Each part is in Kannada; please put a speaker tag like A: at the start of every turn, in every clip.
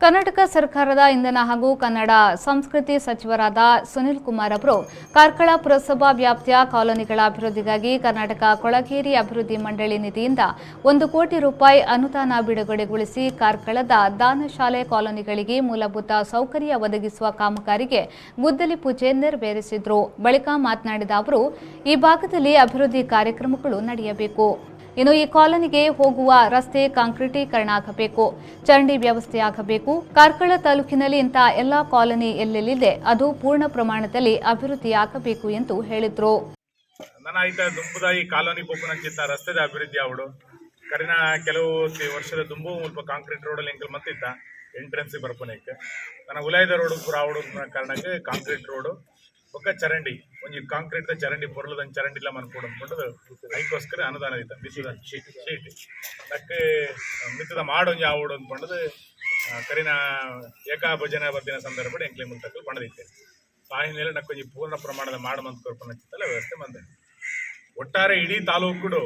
A: ಕರ್ನಾಟಕ ಸರ್ಕಾರದ ಇಂಧನ ಹಾಗೂ ಕನ್ನಡ ಸಂಸ್ಕೃತಿ ಸಚಿವರಾದ ಸುನಿಲ್ ಕುಮಾರ್ ಅವರು ಕಾರ್ಕಳ ಪುರಸಭಾ ವ್ಯಾಪ್ತಿಯ ಕಾಲೋನಿಗಳ ಅಭಿವೃದ್ಧಿಗಾಗಿ ಕರ್ನಾಟಕ ಕೊಳಗೇರಿ ಅಭಿವೃದ್ಧಿ ಮಂಡಳಿ ನಿಧಿಯಿಂದ 1 ಕೋಟಿ ರೂಪಾಯಿ ಅನುದಾನ ಬಿಡುಗಡೆಗೊಳಿಸಿ ಕಾರ್ಕಳದ ದಾನಶಾಲೆ ಕಾಲೋನಿಗಳಿಗೆ ಮೂಲಭೂತ ಸೌಕರ್ಯ ಒದಗಿಸುವ ಕಾಮಗಾರಿಗೆ ಗುದ್ದಲಿ ಪೂಜೆ ನೆರವೇರಿಸಿದರು. ಬಳಿಕ ಮಾತನಾಡಿದ ಅವರು, ಈ ಭಾಗದಲ್ಲಿ ಅಭಿವೃದ್ಧಿ ಕಾರ್ಯಕ್ರಮಗಳು ನಡೆಯಬೇಕು. ಇನ್ನು ಈ ಕಾಲೋನಿಗೆ ಹೋಗುವ ರಸ್ತೆ ಕಾಂಕ್ರೀಟೀಕರಣ ಆಗಬೇಕು, ಚರಂಡಿ ವ್ಯವಸ್ಥೆ ಆಗಬೇಕು. ಕಾರ್ಕಳ ತಾಲೂಕಿನಲ್ಲಿ ಇಂಥ ಎಲ್ಲ ಕಾಲೋನಿ ಎಲ್ಲೆಲ್ಲಿದೆ ಅದು ಪೂರ್ಣ ಪ್ರಮಾಣದಲ್ಲಿ ಅಭಿವೃದ್ಧಿಯಾಗಬೇಕು ಎಂದು ಹೇಳಿದರು.
B: ದುಂಬುದಾಯಿ ಕಾಲೋನಿ ಪೋಪುನಂಚಿತ್ತ ರಸ್ತೆದ ಅಭಿವೃದ್ಧಿ ಆವಡು ಕರಿನ ಕೆಲವು ವರ್ಷದ ದುಂಬು ಮುಲ್ಪ ಕಾಂಕ್ರೀಟ್ ರೋಡ್ ಎಂಕಲ್ ಮತ್ತಿತ್ತ ಎಂಟ್ರೆನ್ಸ್ ಬರ್ಪುನಕ್ಕೆ ನನ್ನ ಉಲಾಯ್ದ ರೋಡ್ ಪೂರ ಆವಡು ಕಾರಣಕ್ಕೆ ಕಾಂಕ್ರೀಟ್ ರೋಡು ಒಕ್ಕ ಚರಂಡಿ ಒಂಜಿ ಕಾಂಕ್ರೀಟ್ ಚರಂಡಿ ಪೊರ್ಲದ ಚರಂಡಿಲ್ಲ ಮನ್ಕೊಂಡು ಅಂದ್ಕೊಂಡು ಅದಕ್ಕೋಸ್ಕರ ಅನುದಾನ ಇತ್ತ ಮಿತ್ತದ ಶೀಟ್ ಅದಕ್ಕೆ ಮಿತ್ತದ ಮಾಡೊಂಜಿ ಆವಡು ಅಂದ್ಕೊಂಡದು ಕರಿನ ಏಕಾಭಜನ ಬದ್ದಿನ ಸಂದರ್ಭ ಎಂಕ್ಲೆ ಮುಂತಕ್ಕಲು ಪಣದಿತ್ತೆ ಆ ಹಿನ್ನೆಲೆ ನಕ್ಕೊಂಜಿ ಪೂರ್ಣ ಪ್ರಮಾಣದ ಮಾಡಮಂತ ಕೊರ್ಪನಚ್ಚಿತ್ತಲ್ಲ ವ್ಯವಸ್ಥೆ ಬಂದೆ. ಒಟ್ಟಾರೆ ಇಡೀ ತಾಲೂಕುಡು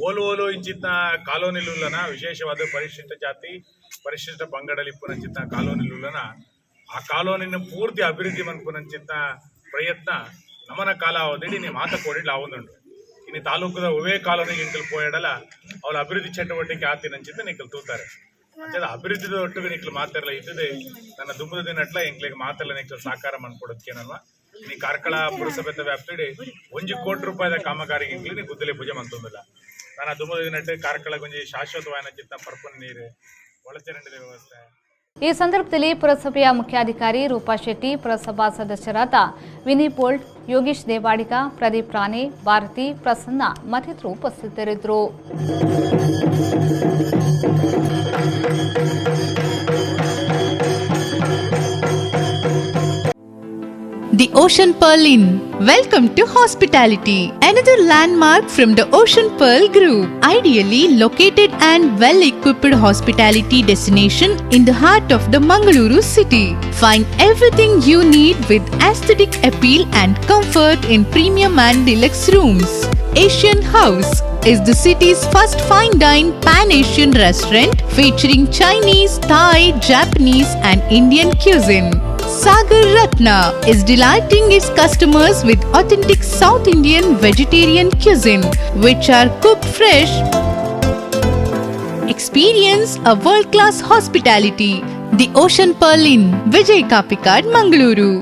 B: ಓಲು ಇಂಚಿತ್ತ ಕಾಲೋನಿಲುಲ್ಲನ ವಿಶೇಷವಾದ ಪರಿಶಿಷ್ಟ ಜಾತಿ ಪರಿಶಿಷ್ಟ ಪಂಗಡಲಿ ಪುನಂಚಿತ್ತ ಕಾಲೋನಿಲುಲ್ಲನ ಆ ಕಾಲೋನಿನ ಪೂರ್ತಿ ಅಭಿವೃದ್ಧಿ ಮನ್ಪುನಂಚಿತ್ತ ಪ್ರಯತ್ನ ನಮನ ಕಾಲಾವಧಿ ನೀವು ಮಾತ ಕೊಡಿಲ್ಲ ಆವೊಂದುಂಡು ಇನ್ನು ತಾಲೂಕದ ಒವೇ ಕಾಲೋನಿಗೆ ಇಂಕಲ್ ಪೋಯಡಲ್ಲ ಅವಳ ಅಭಿವೃದ್ಧಿ ಚಟುವಟಿಕೆ ಆತಿನಂಚಿತ್ತ ನಿಕ್ಕಲ್ ತೂತಾರೆ ಅಂಚದ ಅಭಿವೃದ್ಧಿದ ಒಟ್ಟಿಗೆ ನಿಕ್ಕಲು ಮಾತಾಡಲ್ಲ ಇದ್ದದೆ ನನ್ನ ದುಂಬದ ದಿನಟ್ಲ ಎಂಕ್ಲಿಗೆ ಮಾತಲ್ಲ ನಿಕ್ಕಲು ಸಾಕಾರ ಮನ್ಕೊಡೋದಕ್ಕೇನಲ್ವಾ ನೀ ಕಾರ್ಕಳ ಪುರಸಭೆದ ವ್ಯಾಪ್ತಿಡಿ 1 ಕೋಟಿ ರೂಪಾಯಿದ ಕಾಮಗಾರಿಗೆ ಇಂಕ್ಲಿ ನೀ ಗುದ್ದಲಿ ಪೂಜೆ ಮಂತೊಂದಿಲ್ಲ ನನ್ನ ದುಂಬದ ದಿನಟ್ಟೆ ಕಾರ್ಕಳ ಗೊಂಜಿ ಶಾಶ್ವತವಾದ ಚಿತ್ತ ಪರ್ಪನ್ ನೀರು ಒಳಚರಂಡಿದ ವ್ಯವಸ್ಥೆ.
A: ಈ ಸಂದರ್ಭದಲ್ಲಿ ಪುರಸಭೆಯ ಮುಖ್ಯಾಧಿಕಾರಿ ರೂಪಾ ಶೆಟ್ಟಿ, ಪುರಸಭಾ ಸದಸ್ಯರಾದ ವಿನಿ ಪೋಲ್ಟ್, ಯೋಗೀಶ್ ದೇವಾಡಿಗ, ಪ್ರದೀಪ್ ರಾಣೆ, ಭಾರತಿ, ಪ್ರಸನ್ನ ಮತ್ತಿತರರು ಉಪಸ್ಥಿತರಿದ್ದರು.
C: The Ocean Pearl Inn. Welcome to hospitality. Another landmark from the Ocean Pearl Group. Ideally located and well-equipped hospitality destination in the heart of the Mangaluru city. Find everything you need with aesthetic appeal and comfort in premium and deluxe rooms. Asian House is the city's first fine dine pan-Asian restaurant featuring Chinese, Thai, Japanese and Indian cuisine. Sagar Ratna is delighting its customers with authentic South Indian vegetarian cuisine, which are cooked fresh. Experience a world-class hospitality. The Ocean Pearl Inn, Vijay Kapikad, Mangaluru.